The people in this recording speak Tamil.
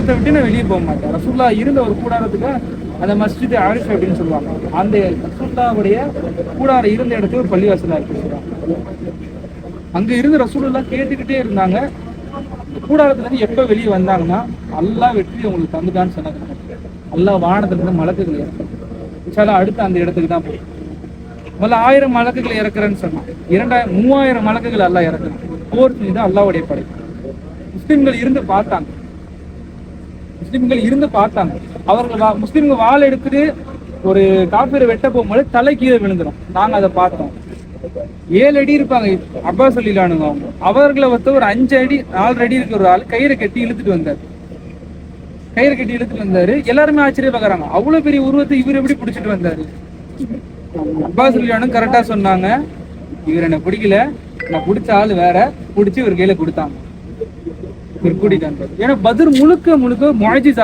கூடாரத்தை விட்டு நான் வெளியே போக மாட்டேன். ரசூல்லா இருந்த ஒரு கூடாரத்துக்கு அந்த மஸ்ஜித் ஆரிஃப் அப்படின்னு சொல்லுவாங்க. அந்த ரசூல்லாவுடைய கூடாரம் இருந்த இடத்துல ஒரு பள்ளிவாசலா இருக்கு சொல்லுவாங்க. அங்க இருந்து ரசூலுல்லா கேட்டுக்கிட்டே இருந்தாங்க. கூடாரத்துல இருந்து எப்ப வெளியே வந்தாங்கன்னா அல்லாஹ் வெற்றி உங்களுக்கு தந்துட்டான்னு சொன்னாங்க. அல்லாஹ் வானத்துல இருந்து மலக்குகள் இறக்கும். அடுத்து அந்த இடத்துக்கு தான் போகும். முதல்ல 1000 மலக்குகள் இறக்குறேன்னு சொன்னான். 3000 மலக்குகள் அல்லாஹ் இறக்குறான். போர் செஞ்சு அல்லாஹ்வுடைய படை. முஸ்லிம்கள் இருந்து பார்த்தாங்க. அவர்கள் முஸ்லிம்கள் வாள் எடுத்துட்டு ஒரு காஃபிரை வெட்ட போகும்போது தலை கீழே விழுந்துடும். நாங்க அதை பார்த்தோம். 7 அடி இருப்பாங்க அப்பாஸ் ரலியல்லாஹு அவங்க. அவர்களை ஒரு 5 அடி 4 அடி இருக்கிற ஒரு ஆள் கயிறை கட்டி இழுத்துட்டு வந்தாரு. எல்லாருமே ஆச்சரியப்படுறாங்க. அவ்வளவு பெரிய உருவத்தை இவர் எப்படி பிடிச்சிட்டு வந்தாரு? அப்பாஸ் ரலியல்லாஹு கரெக்டா சொன்னாங்க, இவர் என்ன பிடிக்கல, நான் பிடிச்ச ஆள் வேற, பிடிச்சி இவர் கையில கொடுத்தாங்க. இவர் கூட்டிட்டு வந்தாரு. ஏன்னா பத்ர் முழுக்க முழுக்க முஅஜிஸா